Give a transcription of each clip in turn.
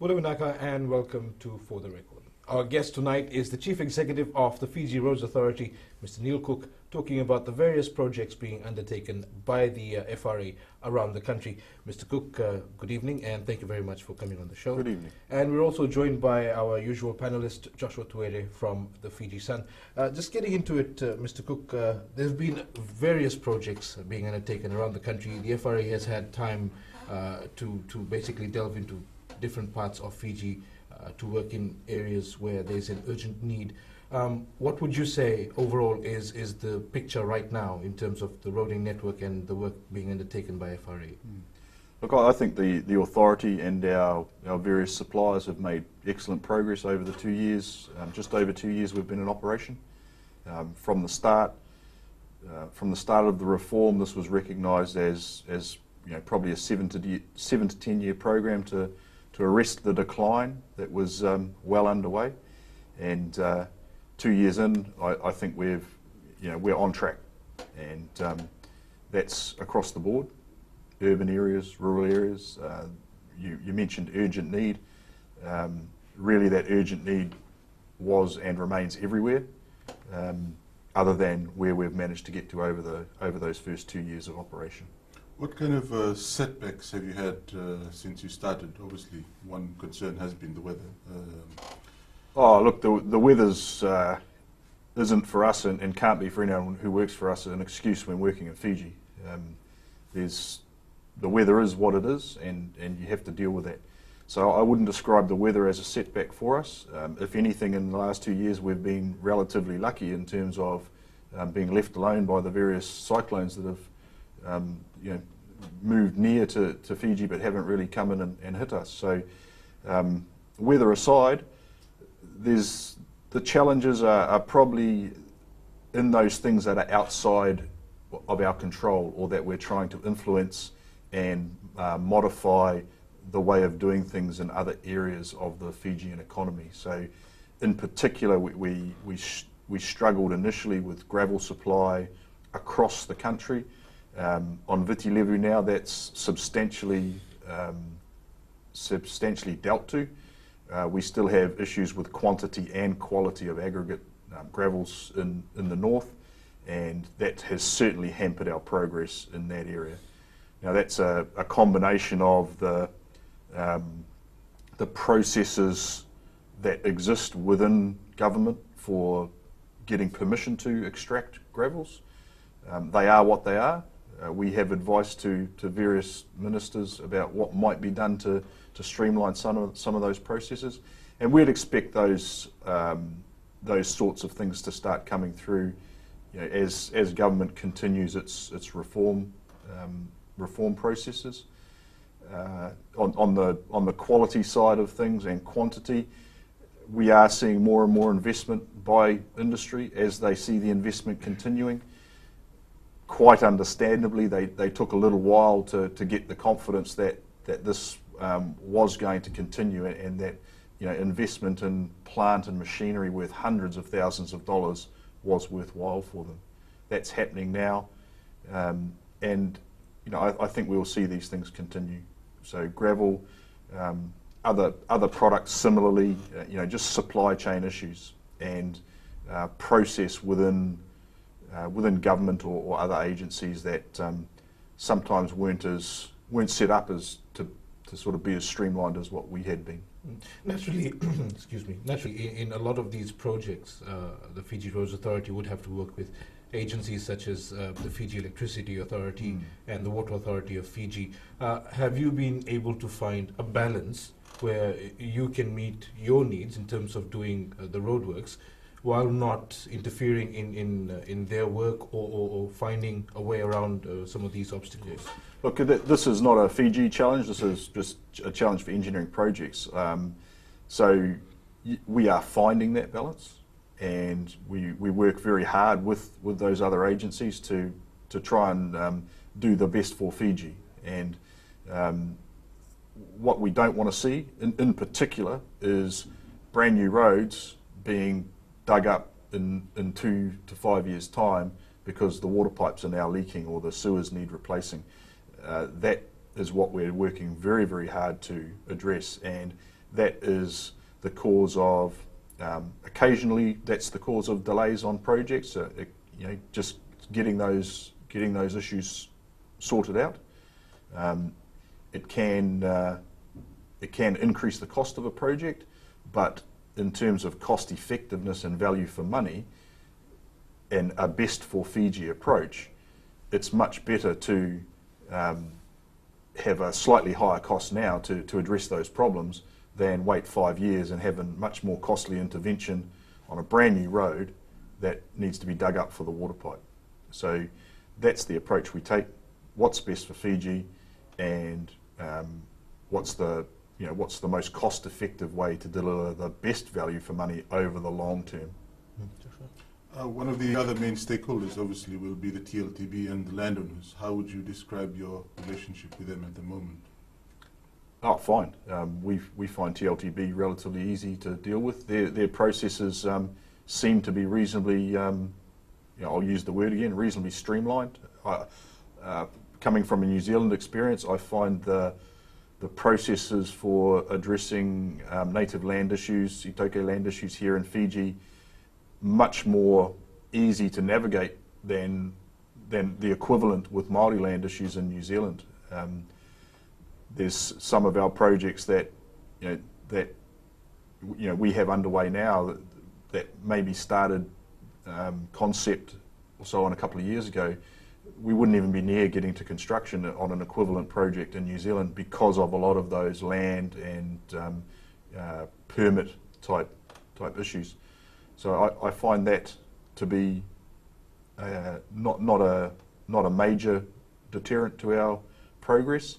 Bulavinaka and welcome to For the Record. Our guest tonight is the Chief Executive of the Fiji Roads Authority, Mr. Neil Cook, talking about the various projects being undertaken by the FRA around the country. Mr. Cook, good evening and thank you very much for coming on the show. Good evening. And we're also joined by our usual panelist, Joshua Tuere from the Fiji Sun. Just getting into it, Mr. Cook, there have been various projects being undertaken around the country. The FRA has had time to basically delve into different parts of Fiji to work in areas where there's an urgent need. What would you say overall is the picture right now in terms of the roading network and the work being undertaken by FRA? Look, I think the authority and our various suppliers have made excellent progress over the 2 years, just over 2 years we've been in operation. From the start of the reform, this was recognised as probably a 7 to 10 year program to arrest the decline that was well underway, and 2 years in, I think we're on track, and that's across the board, urban areas, rural areas. You mentioned urgent need. Really, that urgent need was and remains everywhere, other than where we've managed to get to over those first 2 years of operation. What kind of setbacks have you had since you started? Obviously, one concern has been the weather. Look, the weather's isn't for us and can't be for anyone who works for us an excuse when working in Fiji. The weather is what it is, and you have to deal with that. So I wouldn't describe the weather as a setback for us. If anything, in the last 2 years, we've been relatively lucky in terms of being left alone by the various cyclones that have moved near to Fiji but haven't really come in and hit us. So weather aside, the challenges are probably in those things that are outside of our control, or that we're trying to influence and modify the way of doing things in other areas of the Fijian economy. So in particular, we struggled initially with gravel supply across the country. On Viti Levu now, that's substantially dealt to. We still have issues with quantity and quality of aggregate gravels in the north, and that has certainly hampered our progress in that area. Now, that's a combination of the processes that exist within government for getting permission to extract gravels. They are what they are. We have advice to various ministers about what might be done to streamline some of those processes, and we'd expect those sorts of things to start coming through as government continues its reform processes. On the quality side of things and quantity, we are seeing more and more investment by industry as they see the investment continuing. Quite understandably, they took a little while to get the confidence that this was going to continue, and that investment in plant and machinery worth hundreds of thousands of dollars was worthwhile for them. That's happening now, and I think we will see these things continue. So gravel, other products similarly, just supply chain issues and process within government or other agencies that sometimes weren't set up as to sort of be as streamlined as what we had been. Naturally, naturally, in a lot of these projects, the Fiji Roads Authority would have to work with agencies such as the Fiji Electricity Authority and the Water Authority of Fiji. Have you been able to find a balance where you can meet your needs in terms of doing the roadworks, while not interfering in their work or finding a way around some of these obstacles? Look, this is not a Fiji challenge, this is just a challenge for engineering projects. So we are finding that balance, and we work very hard with those other agencies to try and do the best for Fiji. And what we don't want to see, in particular, is brand new roads being dug up in 2 to 5 years' time because the water pipes are now leaking or the sewers need replacing. That is what we're working very, very hard to address, and that is the cause of, occasionally that's the cause of delays on projects, just getting those issues sorted out. It can increase the cost of a project, but in terms of cost effectiveness and value for money and a best for Fiji approach, it's much better to have a slightly higher cost now to address those problems than wait 5 years and have a much more costly intervention on a brand new road that needs to be dug up for the water pipe. So that's the approach we take. What's best for Fiji, and what's the most cost-effective way to deliver the best value for money over the long term. One of the other main stakeholders obviously will be the TLTB and the landowners. How would you describe your relationship with them at the moment? Oh, fine. We find TLTB relatively easy to deal with. Their processes seem to be reasonably, I'll use the word again, reasonably streamlined. Coming from a New Zealand experience, I find the processes for addressing native land issues, Itoke land issues here in Fiji, much more easy to navigate than the equivalent with Māori land issues in New Zealand. There's some of our projects that we have underway now that maybe started concept or so on a couple of years ago. We wouldn't even be near getting to construction on an equivalent project in New Zealand because of a lot of those land and permit type issues. So I find that to be not a major deterrent to our progress.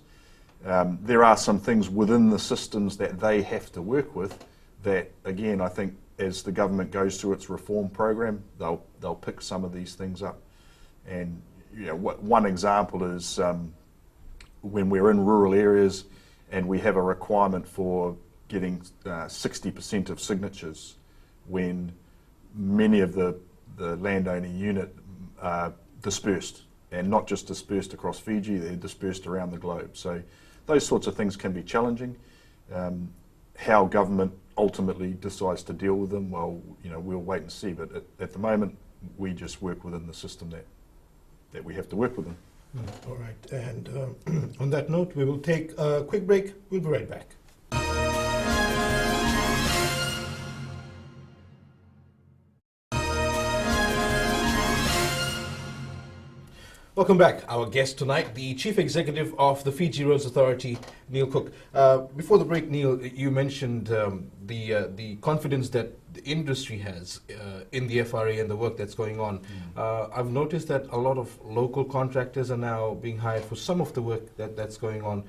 There are some things within the systems that they have to work with that, again, I think as the government goes through its reform program, they'll pick some of these things up. And one example is when we're in rural areas and we have a requirement for getting 60% of signatures when many of the landowning unit are dispersed, and not just dispersed across Fiji, they're dispersed around the globe. So those sorts of things can be challenging. How government ultimately decides to deal with them, well, we'll wait and see. But at the moment, we just work within the system that we have to work within. All right. And on that note, we will take a quick break. We'll be right back. Welcome back. Our guest tonight, the Chief Executive of the Fiji Roads Authority, Neil Cook. Before the break, Neil, you mentioned the confidence that the industry has in the FRA and the work that's going on. I've noticed that a lot of local contractors are now being hired for some of the work that's going on.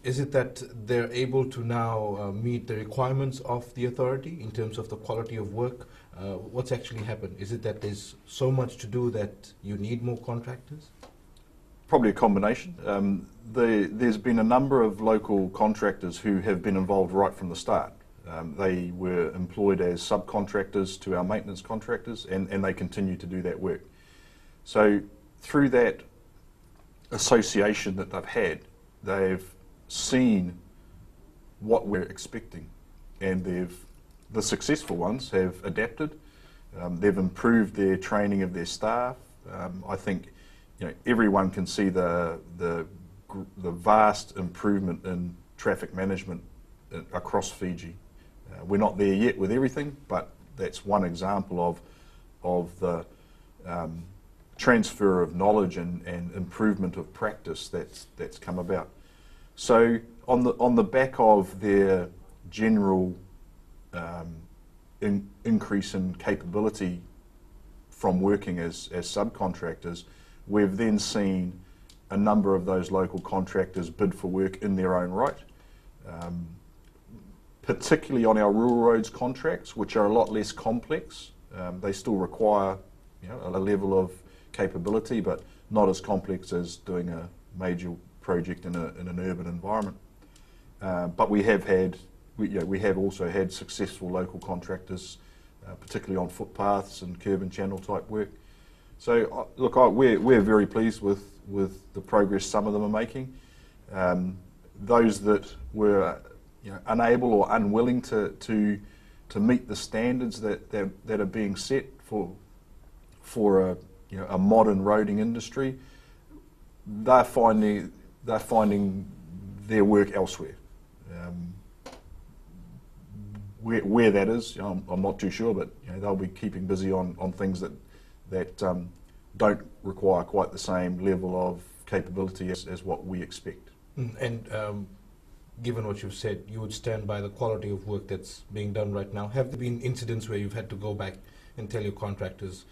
Is it that they're able to now meet the requirements of the authority in terms of the quality of work? What's actually happened? Is it that there's so much to do that you need more contractors? Probably a combination. There's been a number of local contractors who have been involved right from the start. They were employed as subcontractors to our maintenance contractors, and they continue to do that work. So through that association that they've seen what we're expecting, and the successful ones have adapted. They've improved their training of their staff. I think everyone can see the vast improvement in traffic management across Fiji. We're not there yet with everything, but that's one example of the transfer of knowledge and improvement of practice that's come about. So on the back of their general increase in capability from working as subcontractors, we've then seen a number of those local contractors bid for work in their own right, particularly on our rural roads contracts, which are a lot less complex. They still require a level of capability, but not as complex as doing a major project in an urban environment. But we have also had successful local contractors, particularly on footpaths and curb and channel type work. So look, we're very pleased with the progress some of them are making. Those that were unable or unwilling to meet the standards that are being set for a modern roading industry, they're finding their work elsewhere. Where that is, I'm not too sure, but they'll be keeping busy on things that don't require quite the same level of capability as what we expect. And given what you've said, you would stand by the quality of work that's being done right now. Have there been incidents where you've had to go back and tell your contractors,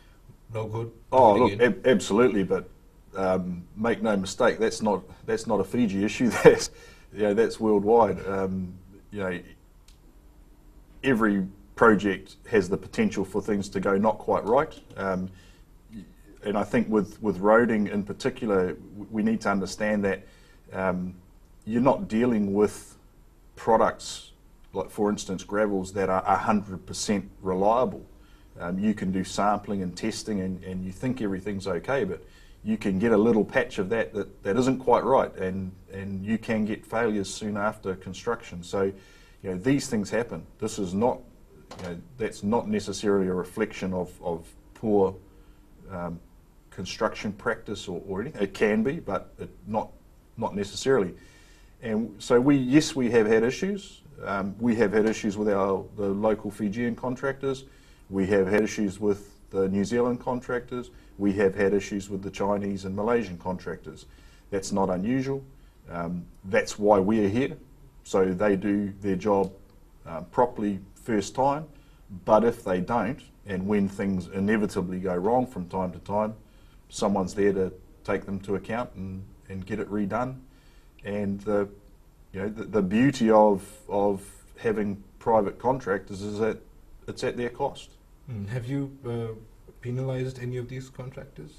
no good? Oh, look, absolutely, but make no mistake, that's not a Fiji issue. That's worldwide. Every project has the potential for things to go not quite right. And I think with roading in particular, we need to understand that you're not dealing with products like, for instance, gravels that are 100% reliable. You can do sampling and testing and you think everything's okay, but you can get a little patch of that isn't quite right, and you can get failures soon after construction. So, these things happen. This is not, that's not necessarily a reflection of poor construction practice or anything. It can be, but not necessarily. And so we have had issues. We have had issues with the local Fijian contractors. We have had issues with the New Zealand contractors. We have had issues with the Chinese and Malaysian contractors. That's not unusual. That's why we're here. So they do their job properly first time. But if they don't, and when things inevitably go wrong from time to time, someone's there to take them to account and get it redone. And the beauty of having private contractors is that it's at their cost. Have you penalised any of these contractors?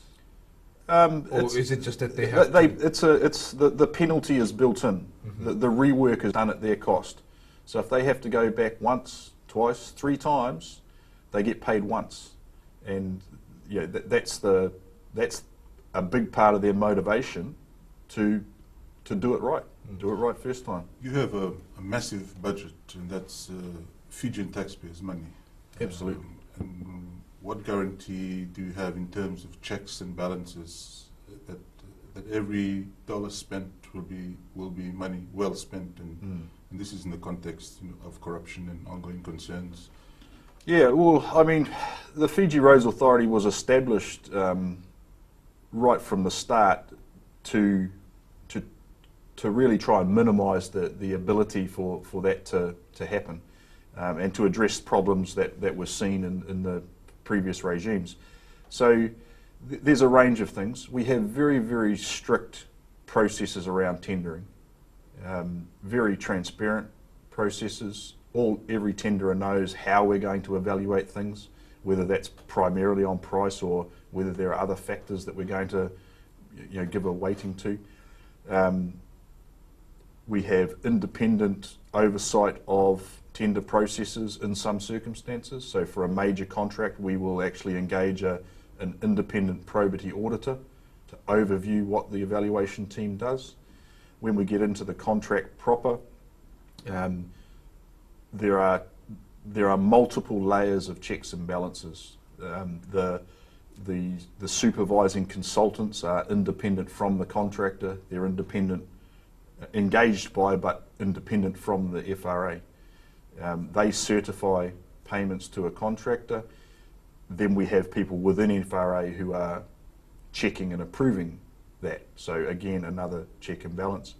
Or is it just that they have to? The penalty is built in. Mm-hmm. The rework is done at their cost. So if they have to go back once, twice, 3 times, they get paid once. And that's a big part of their motivation to do it right. Do it right first time. You have a massive budget, and that's Fijian taxpayers' money. Absolutely. And what guarantee do you have in terms of checks and balances that every dollar spent will be money well spent, and this is in the context of corruption and ongoing concerns? Yeah, well, I mean, the Fiji Roads Authority was established right from the start to really try and minimise the ability for that to happen, and to address problems that were seen in the previous regimes. So there's a range of things. We have very, very strict processes around tendering, very transparent processes. Every tenderer knows how we're going to evaluate things, whether that's primarily on price or whether there are other factors that we're going to give a weighting to. We have independent oversight of tender processes in some circumstances. So for a major contract, we will actually engage an independent probity auditor to overview what the evaluation team does. When we get into the contract proper, there are multiple layers of checks and balances. The supervising consultants are independent from the contractor. They're engaged by but independent from the FRA. They certify payments to a contractor. Then we have people within FRA who are checking and approving that. So again, another check and balance.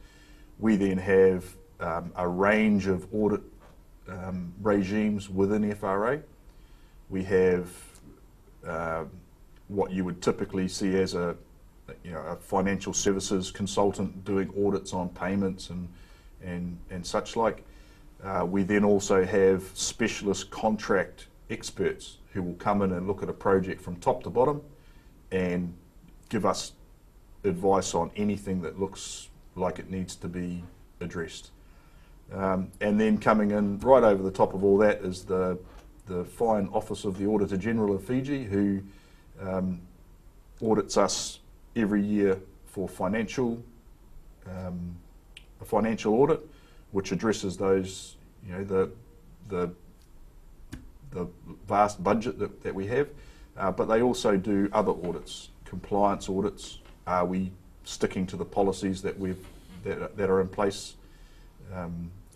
We then have a range of audit regimes within FRA. We have what you would typically see as a financial services consultant doing audits on payments and such like. We then also have specialist contract experts who will come in and look at a project from top to bottom and give us advice on anything that looks like it needs to be addressed. And then coming in right over the top of all that is the fine Office of the Auditor General of Fiji, who audits us every year for a financial audit. which addresses those, the vast budget that we have, but they also do other audits, compliance audits. Are we sticking to the policies that are in place?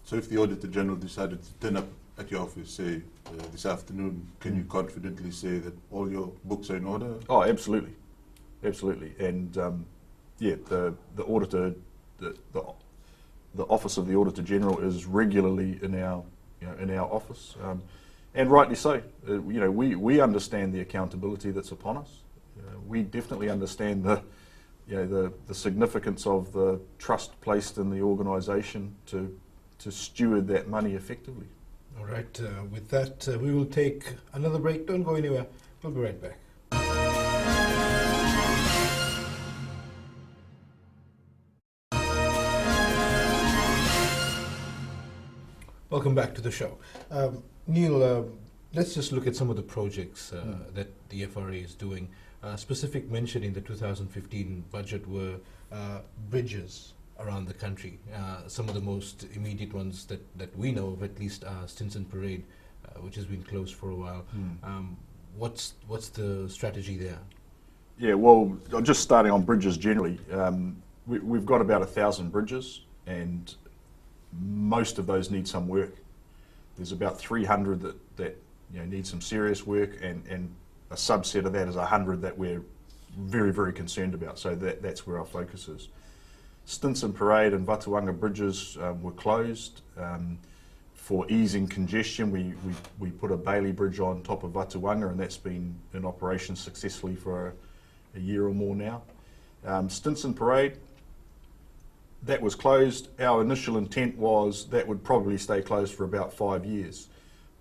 So if the Auditor General decided to turn up at your office, say, this afternoon, can you confidently say that all your books are in order? Oh, absolutely. Absolutely. And the auditor, the Office of the Auditor General is regularly in our office, and rightly so. We understand the accountability that's upon us. We definitely understand the significance of the trust placed in the organisation to steward that money effectively. All right, with that, we will take another break. Don't go anywhere. We'll be right back. Welcome back to the show. Neil, let's just look at some of the projects that the FRA is doing. Specific mention in the 2015 budget were bridges around the country. Some of the most immediate ones that we know of, at least, are Stinson Parade, which has been closed for a while. What's the strategy there? Yeah, well, just starting on bridges generally, we've got about 1,000 bridges, and most of those need some work. There's about 300 that need some serious work, and a subset of that is 100 that we're very, very concerned about. So that's where our focus is. Stinson Parade and Watuanga bridges were closed. For easing congestion, we put a Bailey Bridge on top of Watuanga, and that's been in operation successfully for a year or more now. Stinson Parade, that was closed. Our initial intent was that would probably stay closed for about 5 years,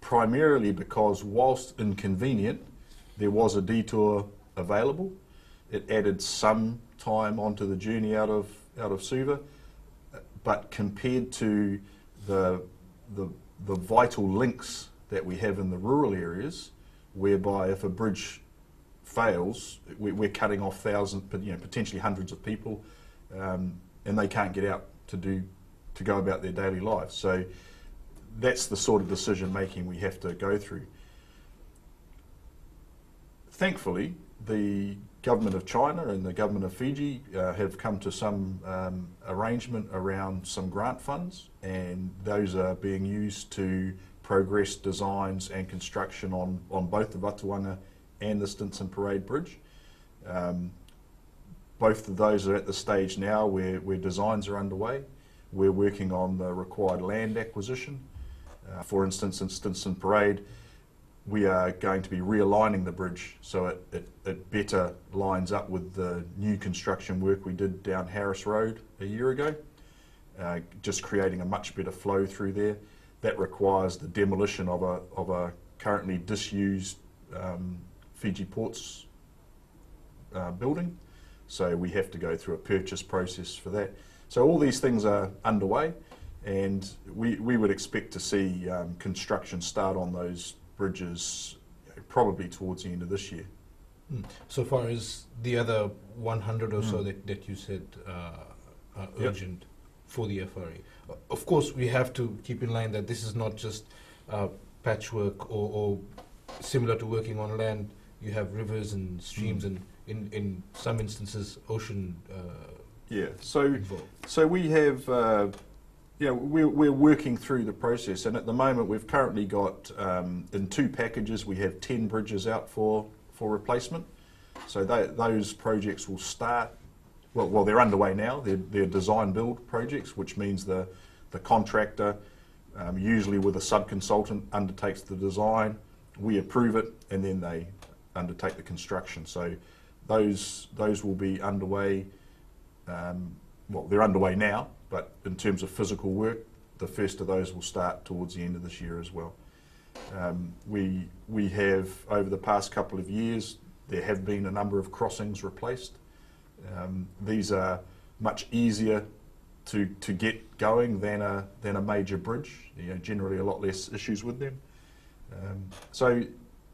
primarily because whilst inconvenient, there was a detour available. It added some time onto the journey out of Suva, but compared to the vital links that we have in the rural areas, whereby if a bridge fails, we're cutting off thousands, potentially hundreds of people, and they can't get out to go about their daily lives. So that's the sort of decision making we have to go through. Thankfully, the government of China and the government of Fiji have come to some arrangement around some grant funds, and those are being used to progress designs and construction on both the Watuanga and the Stinson Parade Bridge. Both of those are at the stage now where designs are underway. We're working on the required land acquisition. For instance, in Stinson Parade, we are going to be realigning the bridge so it better lines up with the new construction work we did down Harris Road a year ago, just creating a much better flow through there. That requires the demolition of a currently disused Fiji Ports building, so we have to go through a purchase process for that. So all these things are underway, and we would expect to see construction start on those bridges probably towards the end of this year. So far as the other 100 or so that you said are urgent for the FRA. Of course, we have to keep in mind that this is not just patchwork or similar to working on land. You have rivers and streams and in some instances ocean involved. So we have we're working through the process, and at the moment we've currently got in 2 packages we have 10 bridges out for replacement. So those projects will start. Well, they're underway now. They're design build projects, which means the contractor, usually with a sub-consultant, undertakes the design. We approve it, and then they undertake the construction. So those will be underway. They're underway now, but in terms of physical work, the first of those will start towards the end of this year as well. We have, over the past couple of years, there have been a number of crossings replaced. These are much easier to get going than a major bridge. Generally a lot less issues with them. So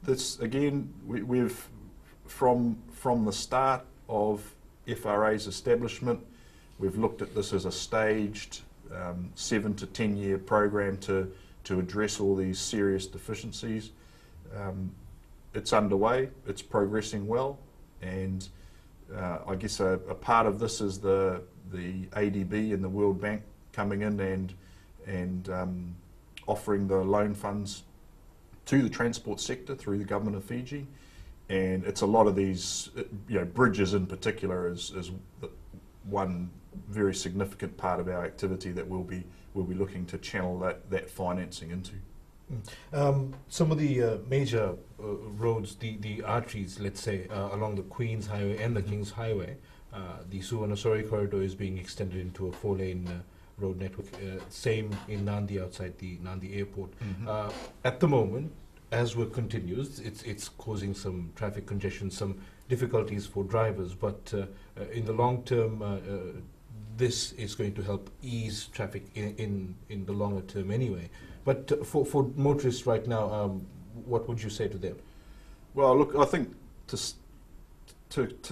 this again, we've from the start of FRA's establishment, we've looked at this as a staged 7 to 10 year program to address all these serious deficiencies. It's underway, it's progressing well, and I guess a part of this is the ADB and the World Bank coming in and offering the loan funds to the transport sector through the government of Fiji. And it's a lot of these, bridges in particular is one very significant part of our activity that we'll be looking to channel that financing into. Some of the major roads, the arteries, let's say, along the Queen's Highway and the King's Highway, the Suvarnasori corridor is being extended into a 4-lane road network. Same in Nandi, outside the Nandi airport. At the moment, as work continues, it's causing some traffic congestion, some difficulties for drivers, but in the long term, this is going to help ease traffic in the longer term anyway. But for motorists right now, what would you say to them? Well, look, I think to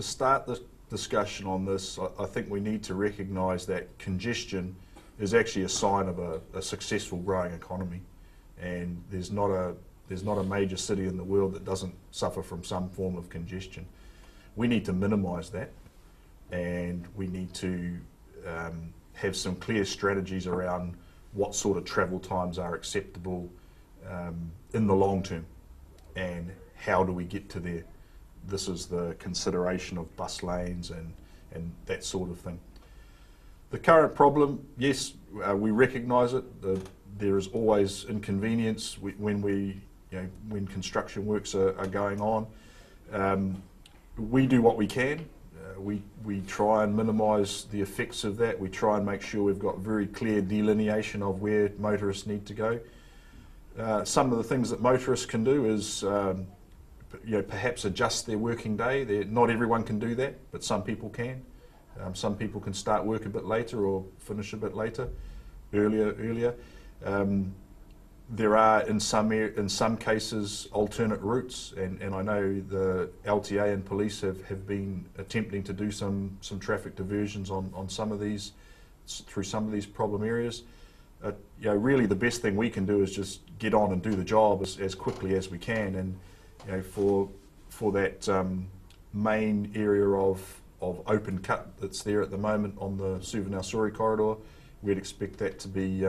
start the discussion on this, I think we need to recognise that congestion is actually a sign of a successful growing economy, and there's not a major city in the world that doesn't suffer from some form of congestion. We need to minimise that, and we need to have some clear strategies around what sort of travel times are acceptable in the long term, and how do we get to there. This is the consideration of bus lanes and that sort of thing. The current problem, yes, we recognise it. There is always inconvenience when construction works are going on. We do what we can. We try and minimise the effects of that. We try and make sure we've got very clear delineation of where motorists need to go. Some of the things that motorists can do is perhaps adjust their working day. Not everyone can do that, but some people can. Some people can start work a bit later or finish a bit earlier. There are in some cases alternate routes, and I know the LTA and police have been attempting to do some traffic diversions on some of these, through some of these problem areas. Really the best thing we can do is just get on and do the job as quickly as we can, and for that main area of open cut that's there at the moment on the Suvarnasori corridor, we'd expect that to be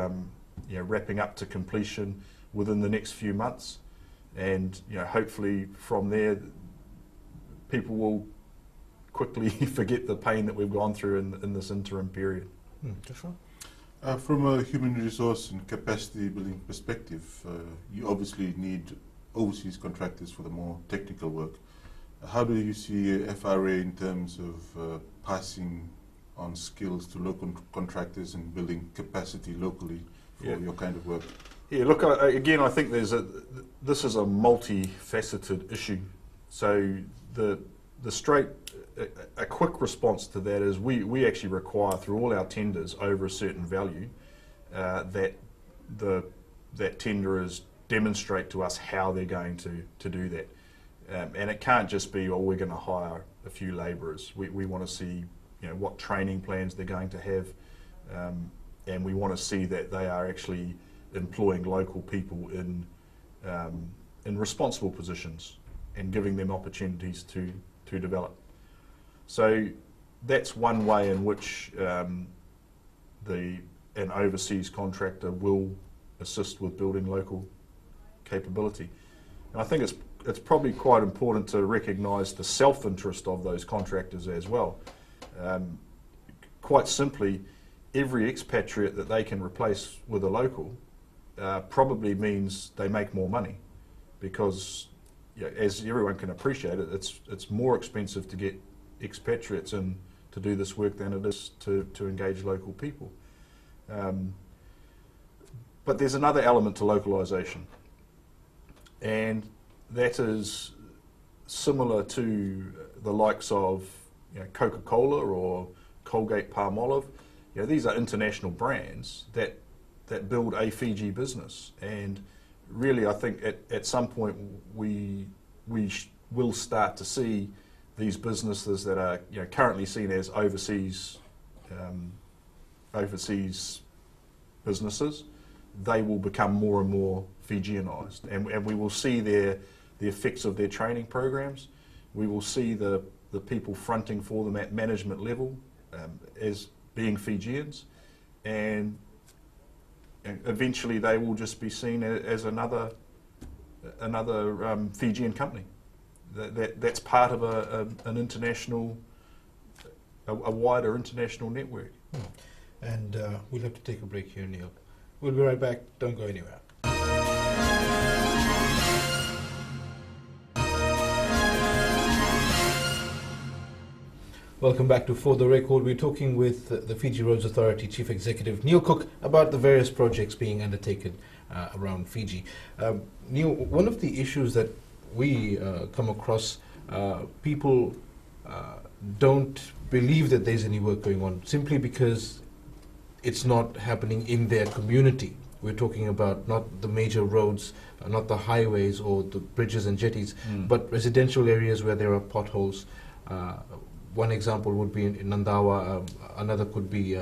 wrapping up to completion within the next few months, and hopefully from there people will quickly forget the pain that we've gone through in this interim period. Joshua? From a human resource and capacity building perspective, you obviously need overseas contractors for the more technical work. How do you see FRA in terms of passing on skills to local contractors and building capacity locally for your kind of work? Yeah, look, again, I think this is a multifaceted issue. So a quick response to that is we actually require through all our tenders over a certain value that that tenderers demonstrate to us how they're going to do that. And it can't just be, we're going to hire a few labourers. We want to see what training plans they're going to have, and we want to see that they are actually employing local people in responsible positions and giving them opportunities to develop. So that's one way in which an overseas contractor will assist with building local capability. And I think it's probably quite important to recognise the self-interest of those contractors as well. Quite simply, every expatriate that they can replace with a local probably means they make more money, because as everyone can appreciate it, it's more expensive to get expatriates in to do this work than it is to engage local people. But there's another element to localisation, and that is similar to the likes of Coca-Cola or Colgate-Palmolive. These are international brands that build a Fiji business, and really I think at some point we will start to see these businesses that are currently seen as overseas businesses, they will become more and more Fijianised, and we will see the effects of their training programs. We will see the people fronting for them at management level as being Fijians, and eventually they will just be seen as another Fijian company. That's part of an international, a wider international network. And we'll have to take a break here, Neil. We'll be right back. Don't go anywhere. Welcome back to For the Record. We're talking with the Fiji Roads Authority Chief Executive Neil Cook about the various projects being undertaken around Fiji. Neil, one of the issues that we come across, people don't believe that there's any work going on simply because it's not happening in their community. We're talking about not the major roads, not the highways or the bridges and jetties, but residential areas where there are potholes. One example would be in Nandawa, another could be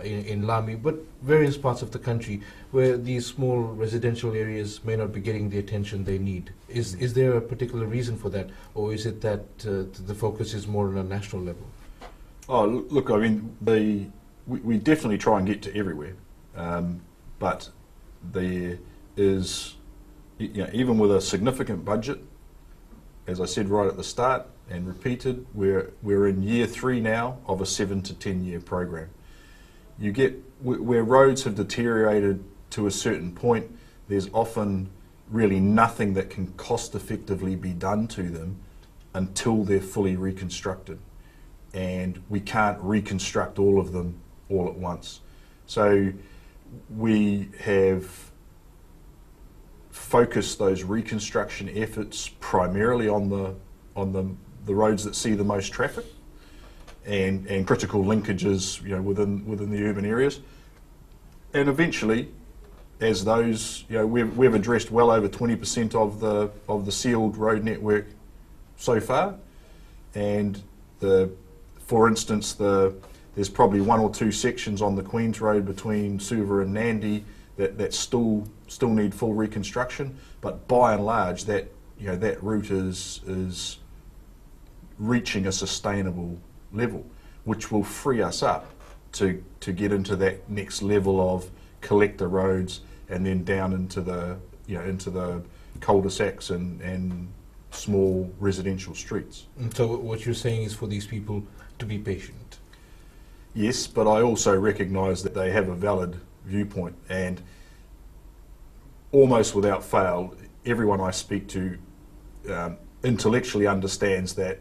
in Lami, but various parts of the country where these small residential areas may not be getting the attention they need. Is there a particular reason for that, or is it that the focus is more on a national level? Oh, look, I mean, we definitely try and get to everywhere, but there is, even with a significant budget, as I said right at the start and repeated, we're in year 3 now of a 7 to 10 year program. You get where roads have deteriorated to a certain point, there's often really nothing that can cost effectively be done to them until they're fully reconstructed, and we can't reconstruct all of them all at once. So we have focused those reconstruction efforts primarily on the roads that see the most traffic and critical linkages, within the urban areas. And eventually, as those, we've addressed well over 20% of the sealed road network so far, and for instance, there's probably 1 or 2 sections on the Queens Road between Suva and Nandi that still need full reconstruction, but by and large that route is reaching a sustainable level, which will free us up to get into that next level of collector roads and then down into the cul-de-sacs and small residential streets. And so what you're saying is for these people to be patient. Yes, but I also recognise that they have a valid viewpoint, and almost without fail, everyone I speak to intellectually understands that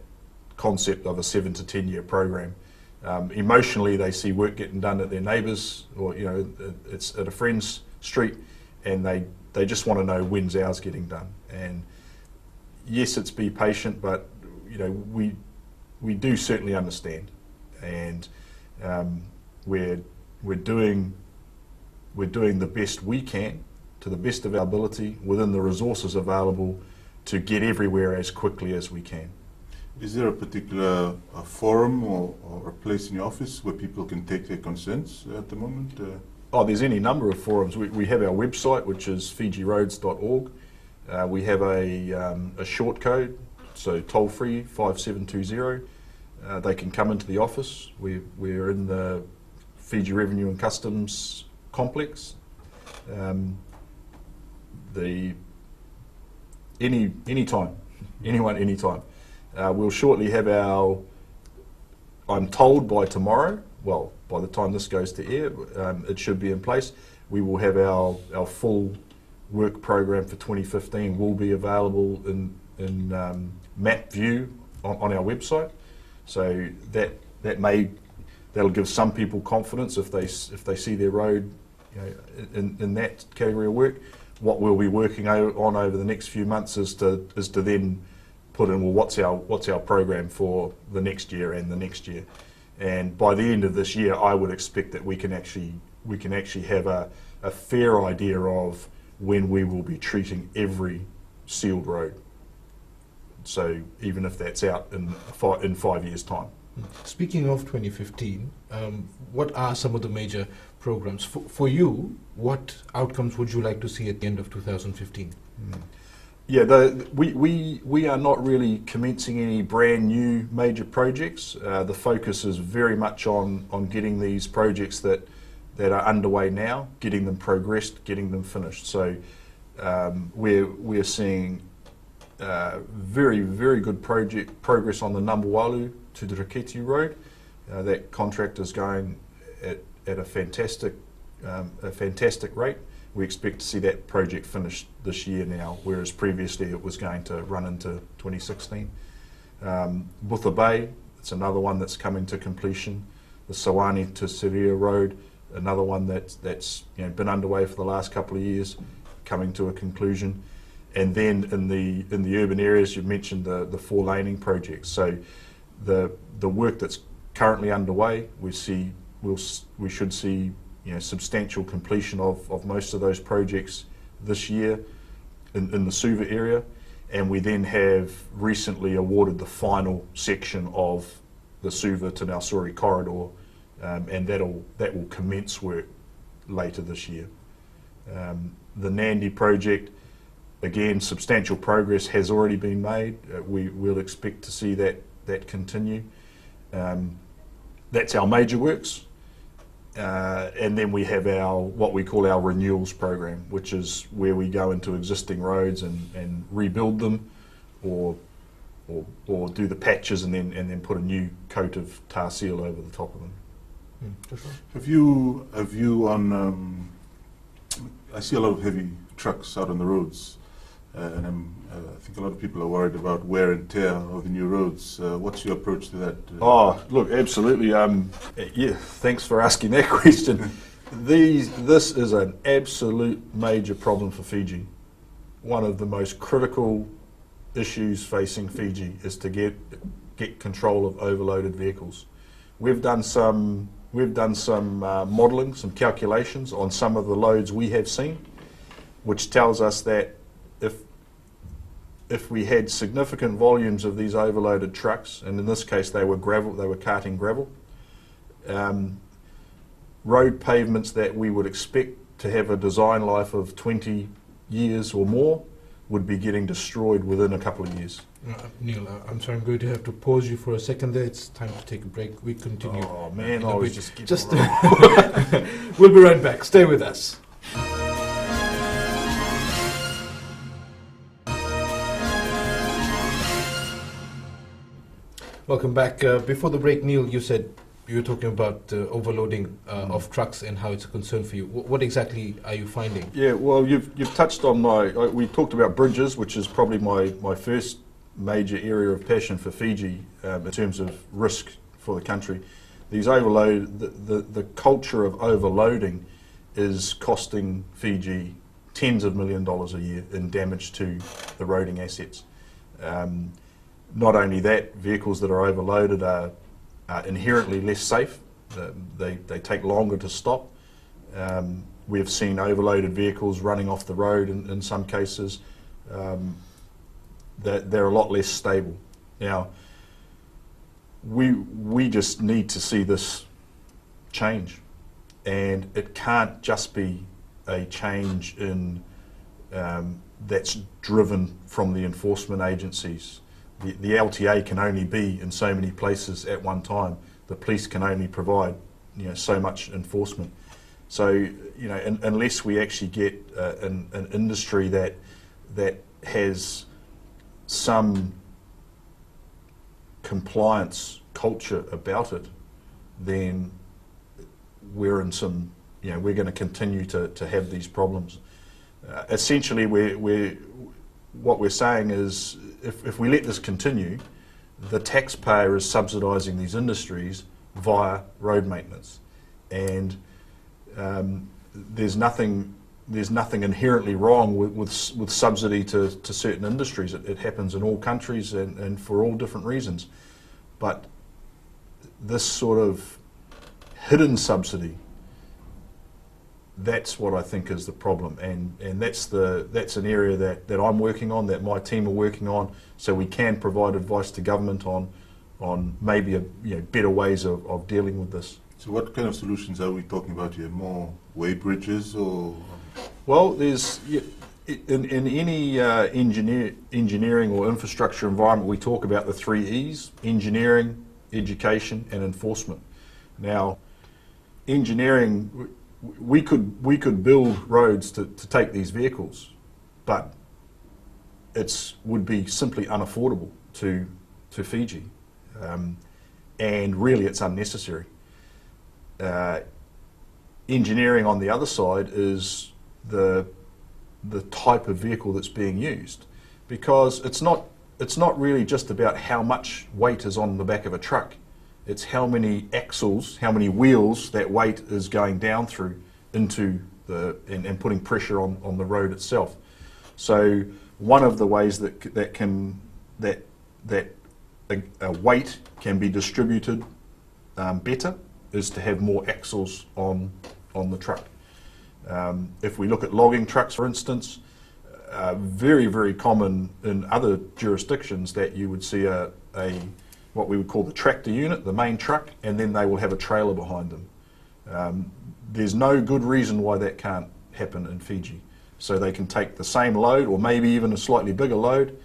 concept of a 7 to 10 year program. Emotionally, they see work getting done at their neighbours, or it's at a friend's street, and they just want to know when's ours getting done. And yes, it's be patient, but we do certainly understand, and we're doing the best we can to the best of our ability within the resources available to get everywhere as quickly as we can. Is there a particular forum or a place in your office where people can take their concerns at the moment? There's any number of forums. We have our website, which is fijiroads.org. We have a short code, so toll free 5720. They can come into the office. We're in the Fiji Revenue and Customs complex. Anytime. We'll shortly have I'm told by tomorrow, well, by the time this goes to air, it should be in place. We will have our full work program for 2015 will be available in map view on our website. So that'll give some people confidence if they see their road in that category of work. What we'll be working on over the next few months is to then put in, well, what's our program for the next year and the next year. And by the end of this year, I would expect that we can actually have a fair idea of when we will be treating every sealed road. So even if that's out in 5 years' time. Speaking of 2015, what are some of the major programs? For you, what outcomes would you like to see at the end of 2015? Yeah, we are not really commencing any brand new major projects. The focus is very much on getting these projects that are underway now, getting them progressed, getting them finished. So we're seeing very, very good progress on the Nambuwalu to the Raketi Road. That contract is going at a fantastic rate. We expect to see that project finished this year now, whereas previously it was going to run into 2016. Butha Bay, it's another one that's coming to completion. The Sawani to Siria Road, another one that's been underway for the last couple of years, coming to a conclusion. And then in the urban areas, you mentioned the four-laning projects. So the work that's currently underway, we should see substantial completion of most of those projects this year in the Suva area, and we then have recently awarded the final section of the Suva to Nausori corridor, and that will commence work later this year. The Nandi project, again, substantial progress has already been made. We will expect to see that continue. That's our major works. And then we have what we call our renewals program, which is where we go into existing roads and rebuild them, or do the patches and then put a new coat of tar seal over the top of them. Have you on? I see a lot of heavy trucks out on the roads, and I think a lot of people are worried about wear and tear of the new roads. What's your approach to that? Look, absolutely. Yeah, thanks for asking that question. This is an absolute major problem for Fiji. One of the most critical issues facing Fiji is to get control of overloaded vehicles. We've done some modelling, some calculations on some of the loads we have seen, which tells us that if we had significant volumes of these overloaded trucks, and in this case they were carting gravel, road pavements that we would expect to have a design life of 20 years or more would be getting destroyed within a couple of years. Neil, I'm sorry, I'm going to have to pause you for a second there. It's time to take a break. We continue. Oh man, I was just We'll be right back. Stay with us. Welcome back. Before the break, Neil, you said you were talking about overloading of trucks and how it's a concern for you. What exactly are you finding? Yeah, well, you've touched on we talked about bridges, which is probably my first major area of passion for Fiji in terms of risk for the country. These the culture of overloading is costing Fiji tens of $millions a year in damage to the roading assets. Not only that, vehicles that are overloaded are inherently less safe. They take longer to stop. We've seen overloaded vehicles running off the road in some cases. They're a lot less stable. Now, we just need to see this change, and it can't just be a change in that's driven from the enforcement agencies. The LTA can only be in so many places at one time. The police can only provide so much enforcement. So unless we actually get an industry that has some compliance culture about it, then we're in some we're going to continue to have these problems. Essentially, what we're saying is, if we let this continue, the taxpayer is subsidising these industries via road maintenance, and there's nothing inherently wrong with subsidy to certain industries. It happens in all countries and for all different reasons, but this sort of hidden subsidy, that's what I think is the problem, and that's an area that I'm working on, that my team are working on, so we can provide advice to government on on maybe better ways of dealing with this. So what kind of solutions are we talking about here? More weighbridges or? Well, there's in any engineering or infrastructure environment, we talk about the 3 E's: engineering, education, and enforcement. Now, engineering, we could build roads to take these vehicles, but would be simply unaffordable to Fiji, and really it's unnecessary. Engineering on the other side is the type of vehicle that's being used, because it's not really just about how much weight is on the back of a truck. It's how many axles, how many wheels that weight is going down through into and putting pressure on the road itself. So one of the ways that a weight can be distributed better is to have more axles on the truck. If we look at logging trucks, for instance, very, very common in other jurisdictions that you would see what we would call the tractor unit, the main truck, and then they will have a trailer behind them. There's no good reason why that can't happen in Fiji. So they can take the same load, or maybe even a slightly bigger load,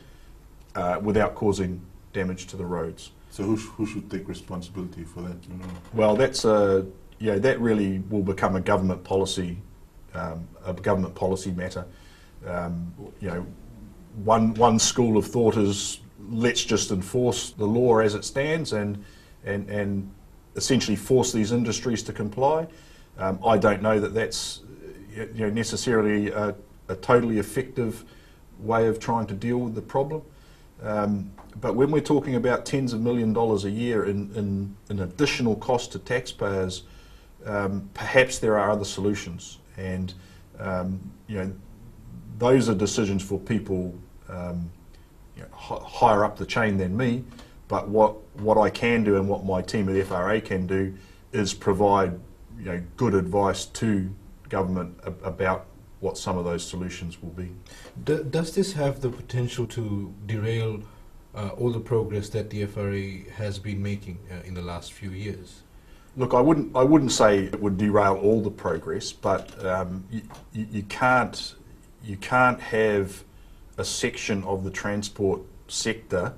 without causing damage to the roads. So who should take responsibility for that? You know? Well, that really will become a government policy matter. One school of thought is, let's just enforce the law as it stands and essentially force these industries to comply. I don't know that that's necessarily a totally effective way of trying to deal with the problem. But when we're talking about tens of $millions a year in additional cost to taxpayers, perhaps there are other solutions, and those are decisions for people higher up the chain than me. But what I can do and what my team at FRA can do is provide good advice to government about what some of those solutions will be. Does this have the potential to derail all the progress that the FRA has been making in the last few years? Look, I wouldn't say it would derail all the progress, but you can't have a section of the transport sector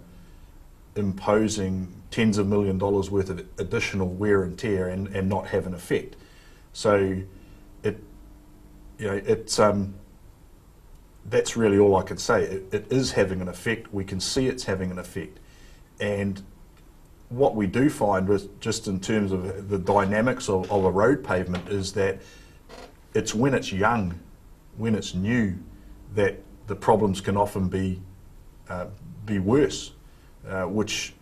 imposing tens of $millions worth of additional wear and tear and not have an effect. So that's really all I can say. It is having an effect. We can see it's having an effect, and what we do find with just in terms of the dynamics of a road pavement is that it's when it's young, when it's new, that the problems can often be worse, which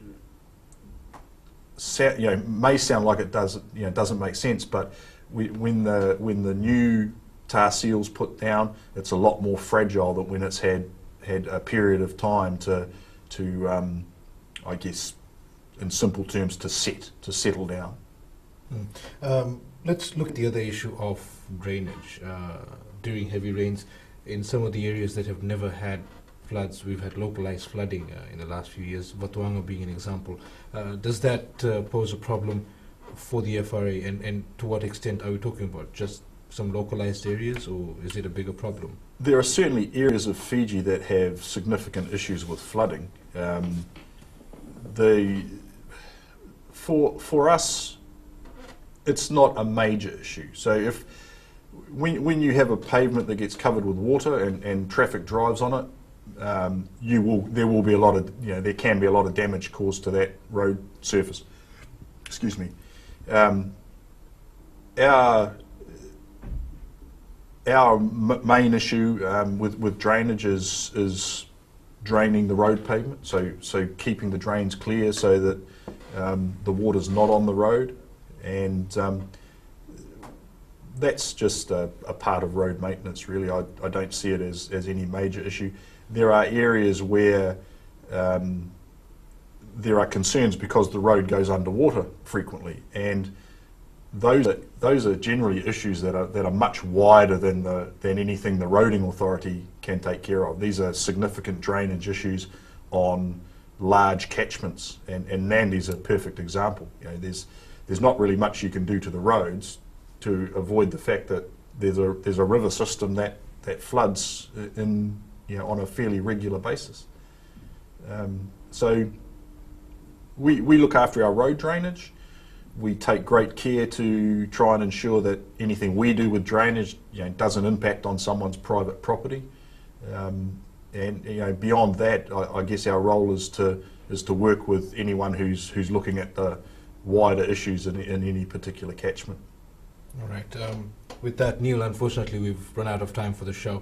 may sound like it does, doesn't make sense, but when the new tar seal's put down, it's a lot more fragile than when it's had a period of time to I guess, in simple terms, to settle down. Let's look at the other issue of drainage. During heavy rains, in some of the areas that have never had floods, we've had localized flooding in the last few years, Watuanga being an example. Does that pose a problem for the FRA, and to what extent are we talking about? Just some localized areas, or is it a bigger problem? There are certainly areas of Fiji that have significant issues with flooding. For us, it's not a major issue. So when you have a pavement that gets covered with water and traffic drives on it, there will be a lot of there can be a lot of damage caused to that road surface. Excuse me. Our main issue with drainage is draining the road pavement, so keeping the drains clear so that the water's not on the road, and that's just a part of road maintenance, really. I don't see it as any major issue. There are areas where there are concerns because the road goes underwater frequently, and those are generally issues that are much wider than anything the roading authority can take care of. These are significant drainage issues on large catchments, and Nandy's a perfect example. You know, there's not really much you can do to the roads to avoid the fact that there's a river system that floods in, you know, on a fairly regular basis. So we look after our road drainage. We take great care to try and ensure that anything we do with drainage, you know, doesn't impact on someone's private property. And you know, beyond that, I guess our role is to work with anyone who's looking at the wider issues in any particular catchment. All right. With that, Neil, unfortunately, we've run out of time for the show.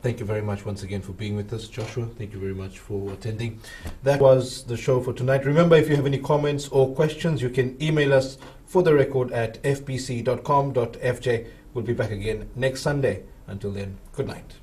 Thank you very much once again for being with us. Joshua, thank you very much for attending. That was the show for tonight. Remember, if you have any comments or questions, you can email us for the record at fbc.com.fj. We'll be back again next Sunday. Until then, good night.